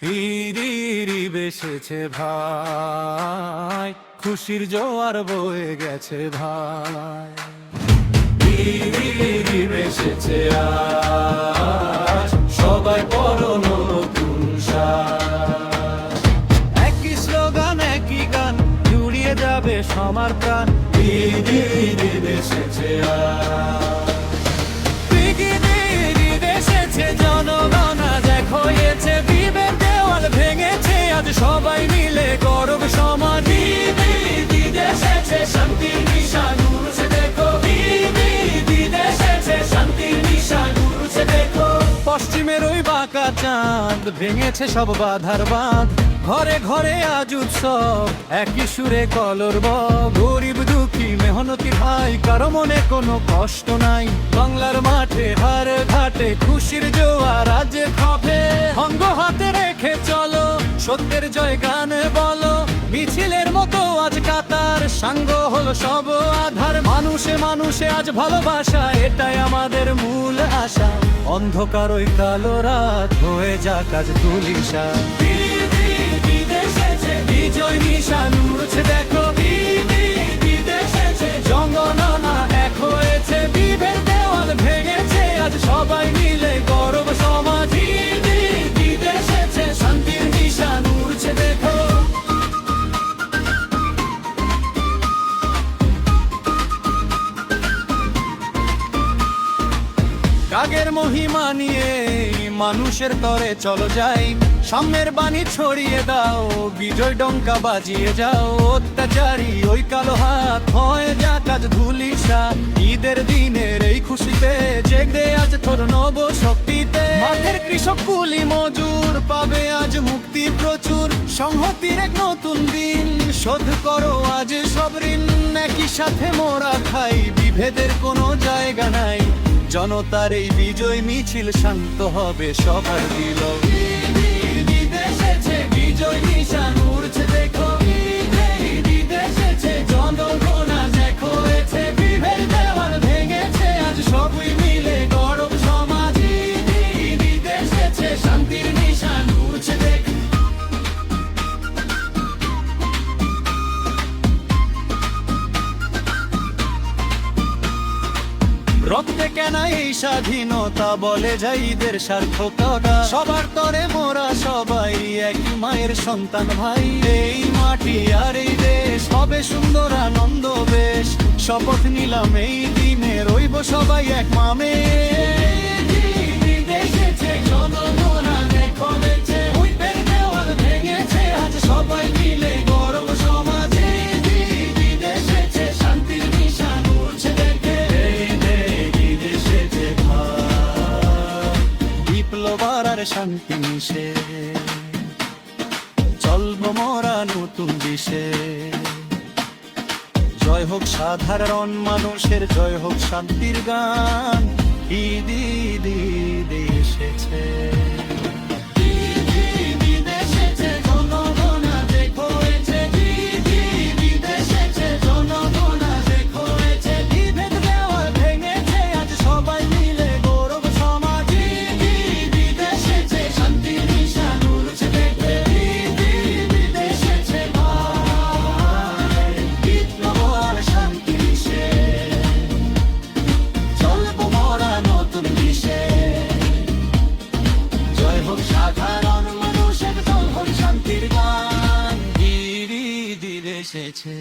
ইরি বেসেছে ভাই, খুশির জোয়ার বয়ে গেছে ভাই। ইরি বেসেছে আজ, সবাই পরো নতুন সাজ। একই স্লোগান একই গান, জুড়িয়ে যাবে সবার প্রাণ। ইরি বেসেছে আজ, জনগণ আজ এক হয়েছে, বিবেক দেওয়াল ভেঙেছে আজ সবাই মিলে গর্ব সমান। শান্তির নিশান উড়ছে দেখো, শান্তির নিশান উড়ছে দেখো। পশ্চিমের ওই বাঁকা চাঁদ ভেঙেছে সব বাধার বাঁধ, ঘরে ঘরে আজ উৎসব, একই সুরে কলরব। গরিব দুঃখী মেহনতি ভাই, কারো মনে কোনো কষ্ট নাই। বাংলার মাঠে হার ঘাটে খুশির জোয়ার আজ খাবে। অঙ্গ হাতে রেখে চলো, সত্যের জয় গান বলো। মিছিলের মতো আজ কাতার, সাঙ্গ হলো সব আধার। মানুষে মানুষে আজ ভালোবাসা, এটাই আমাদের মূল আশা। অন্ধকার ওই কালো রাত হয়ে যাক আজ তুলিশা। বিজয় নিশান উড়ছে দেখো, জঙ্গনা এক হয়েছে, বিভেদ দেওয়াল ভেঙেছে আজ সবাই মিলে গর্ব সমাজ। বিদেশেছে শান্তির নিশান উড়ছে দেখো। কাগের মহিমা নিয়ে মানুষের তরে চলো যাই। সাম্যের বাণী ছড়িয়ে দাও, বিজয় ডঙ্কা বাজিয়ে যাও। অত্যাচারী ওই কালো হাত হয়ে যাক আজ ধুলিসা। ঈদের দিনের এই খুশিতে জেগে আজ তোর নব শক্তিতে। মাঠের কৃষক কুলি মজুর পাবে আজ মুক্তি প্রচুর। সংহতির এক নতুন দিন, শোধ করো আজ সব ঋণ। একই সাথে মোরা খাই, বিভেদের কোনো জায়গা নাই। জনতার এই বিজয় মিছিল শান্ত হবে সবার দিল। বিজয় নিশান উড়ছে দেখো, বিদেশেছে জনগণ আজ এক হয়েছে, বিভেদ দেওয়াল ভেঙেছে আজ সবই মিলে গর্ব সমাজ। বিদেশেছে শান্তির নিশান উড়ছে দেখো। রক্তে কেন এই স্বাধীনতা বলে যাই ঈদের সার্থকতা। সবার তরে মোরা সবাই একই মায়ের সন্তান ভাই। এই মাটি আর এই দেশ হবে সুন্দর আনন্দ বেশ। শপথ নিলাম এই দিনে রইব সবাই এক মামে। আজ সবাই মিলে গর্ব সমাজে। বিদেশেছে শান্তির নিশান উড়ছে দেখে। বিপ্লবার আর শান্তি মিশে চলব মোরা নতুন দিশে। জয় হোক সাধারণ মানুষের, জয় হোক শান্তির গান। ঈদ ঈদ ঈদ এসেছে। সাধারণ মানুষের জয় হোক শান্তির গান। ঈদ ঈদ এসেছে।